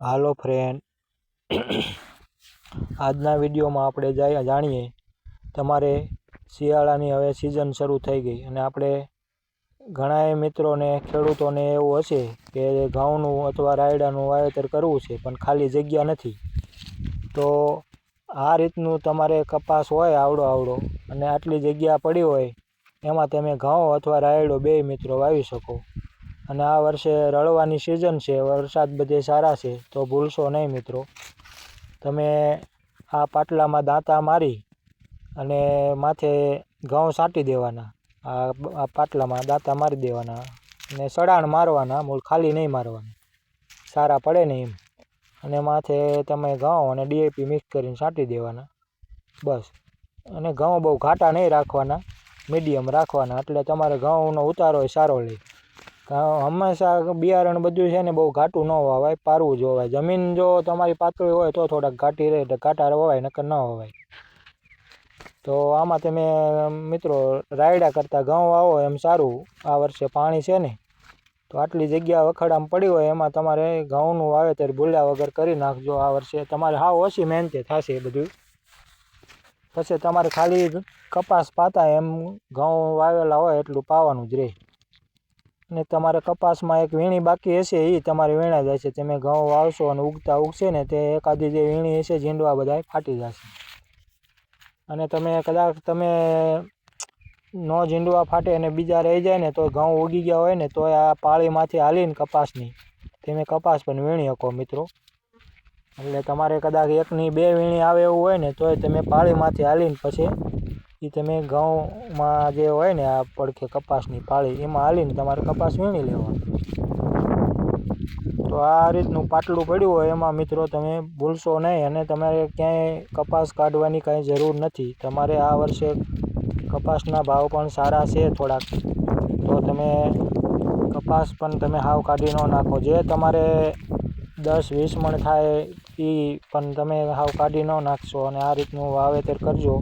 હાલો friend, આજના વિડીયોમાં આપણે જાણીએ તમારે શિયાળાની હવે સિઝન શરૂ થઈ ગઈ અને આપણે ઘણા મિત્રોને ખેડૂતોને એવું હશે કે ઘઉંનું અથવા રાયડાનું વાવેતર કરવું છે પણ ખાલી જગ્યા નથી. તો આ રીતનું તમારે કપાસ હોય આવડો અને આટલી જગ્યા પડી હોય એમાં તમે ઘઉં અથવા રાયડો બે મિત્રો વાવી શકો. અને આ વર્ષે રળવાની સિઝન છે, વરસાદ બધે સારા છે, તો ભૂલશો નહીં મિત્રો. તમે આ પાટલામાં દાંતા મારી અને માથે ઘઉં છાંટી દેવાના. આ પાટલામાં દાંતા મારી દેવાના અને સડાણ મારવાના, મૂળ ખાલી નહીં મારવાના, સારા પડે ને એમ. અને માથે તમે ઘઉં અને DAP મિક્સ કરીને છાંટી દેવાના બસ. અને ઘઉં બહુ ઘાટા નહીં રાખવાના, મીડિયમ રાખવાના, એટલે તમારે ઘઉંનો ઉતારો સારો લે. હંમેશા બિયારણ બધું છે ને બહુ ઘાટું ન વાવાય, પારવું જોવાય. જમીન જો તમારી પાતળી હોય તો થોડાક ઘાટી રહે એટલે ઘાટા વવાય, નકર ન વવાય. તો આમાં તમે મિત્રો રાયડા કરતાં ઘઉં વાવો એમ સારું. આ વર્ષે પાણી છે ને તો આટલી જગ્યા વખડામાં પડી હોય એમાં તમારે ઘઉંનું વાવેતર ભૂલ્યા વગર કરી નાખજો. આ વર્ષે તમારે હાવ ઓછી મહેનતે થશે બધું. પછી તમારે ખાલી કપાસ પાતા એમ ઘઉં વાવેલા હોય એટલું પાવાનું જ રહે. અને તમારે કપાસમાં એક વીણી બાકી હશે એ તમારે વીણા જશે. તમે ઘઉં વાવશો અને ઉગતા ઉગશે ને તે એકાદી જે વીણી હશે ઝીંડવા બધા ફાટી જશે. અને કદાચ તમે નો ઝીંડવા ફાટે અને બીજા રહી જાય ને તો ઘઉં ઉગી ગયા હોય ને તો આ પાળીમાંથી હાલીને કપાસની તમે કપાસ પણ વીણી શકો મિત્રો. એટલે તમારે કદાચ એકની બે વીણી આવે એવું હોય ને તોય તમે પાળીમાંથી હાલીને પછી એ તમે ઘઉંમાં જે હોય ને આ પડખે કપાસની પાળી એમાં હાલીને તમારે કપાસ વીણી લેવાનો. તો આ રીતનું પાટલું પડ્યું હોય એમાં મિત્રો તમે ભૂલશો નહીં. અને તમારે ક્યાંય કપાસ કાઢવાની કાંઈ જરૂર નથી. તમારે આ વર્ષે કપાસના ભાવ પણ સારા છે થોડાક, તો તમે કપાસ પણ તમે હાવ કાઢી ન નાખો. જે તમારે 10-20 મણ થાય એ પણ તમે હાવ કાઢી ન નાખશો. અને આ રીતનું વાવેતર કરજો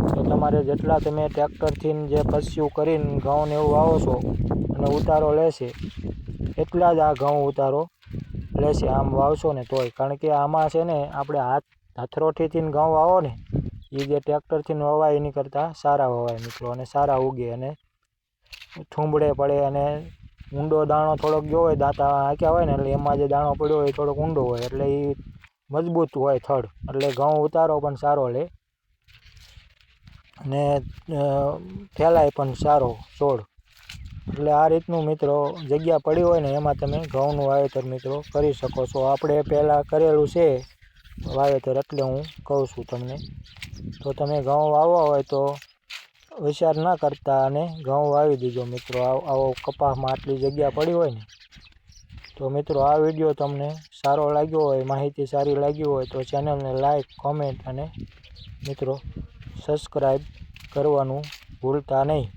તો તમારે જેટલા તમે ટ્રેક્ટરથી જે પસ્યું કરીને ઘઉંને એવું વાવો છો અને ઉતારો લેશે એટલા જ આ ઘઉં ઉતારો લેશે આમ વાવશો ને તોય. કારણ કે આમાં છે ને આપણે હથરોઠીથી ઘઉં વાવો ને એ જે ટ્રેક્ટરથી વવાય એની કરતાં સારા વવાય મિત્રો. અને સારા ઉગે અને ઠૂંબડે પડે અને ઊંડો દાણો થોડોક જો હોય, દાંતા હાંક્યા હોય ને એટલે એમાં જે દાણો પડ્યો હોય એ થોડોક ઊંડો હોય એટલે એ મજબૂત હોય થડ, એટલે ઘઉં ઉતારો પણ સારો લે અને ફેલાય પણ સારો છોડ. એટલે આ રીતનું મિત્રો જગ્યા પડી હોય ને એમાં તમે ઘઉંનું વાવેતર મિત્રો કરી શકો છો. આપણે પહેલાં કરેલું છે વાવેતર એટલે હું કહું છું તમને. તો તમે ઘઉં વાવવા હોય તો વિચાર ના કરતા અને ઘઉં વાવી દીજો મિત્રો. આવો કપાસમાં આટલી જગ્યા પડી હોય ને તો મિત્રો આ વિડીયો તમને સારો લાગ્યો હોય, માહિતી સારી લાગી હોય તો ચેનલને લાઈક, કોમેન્ટ અને મિત્રો સબસ્ક્રાઈબ કરવાનું ભૂલતા નહીં.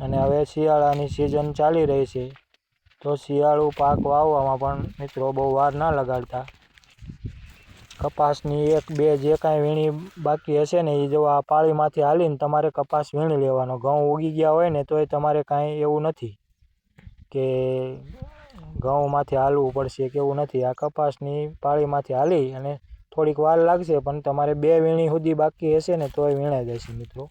અને હવે શિયાળાની સિઝન ચાલી રહી છે તો શિયાળુ પાક વાવવામાં પણ મિત્રો બહુ વાર ના લગાડતા. કપાસની 1-2 જે કાંઈ વીણી બાકી હશે ને એ જો આ પાળીમાંથી હાલીને તમારે કપાસ વીણી લેવાનો. ઘઉં ઉગી ગયા હોય ને તોય તમારે કાંઈ એવું નથી કે ઘઉંમાંથી હાલવું પડશે કે એવું નથી. આ કપાસની પાળીમાંથી હાલી અને થોડીક વાર લાગશે પણ તમારે 2 વીણી સુધી બાકી હશે ને તોય વીણાઈ જશે મિત્રો.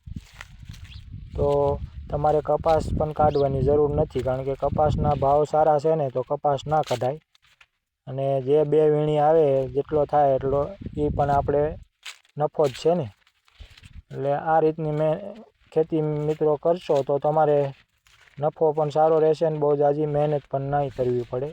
તો તમારે કપાસ પણ કાઢવાની જરૂર નથી કારણ કે કપાસના ભાવ સારા છે ને તો કપાસ ના કઢાય. અને જે 2 વીણી આવે જેટલો થાય એટલો એ પણ આપણે નફો જ છે ને. એટલે આ રીતની ખેતી મિત્રો કરશો તો તમારે નફો પણ સારો રહેશે ને બહુ જાજી મહેનત પણ નહીં કરવી પડે.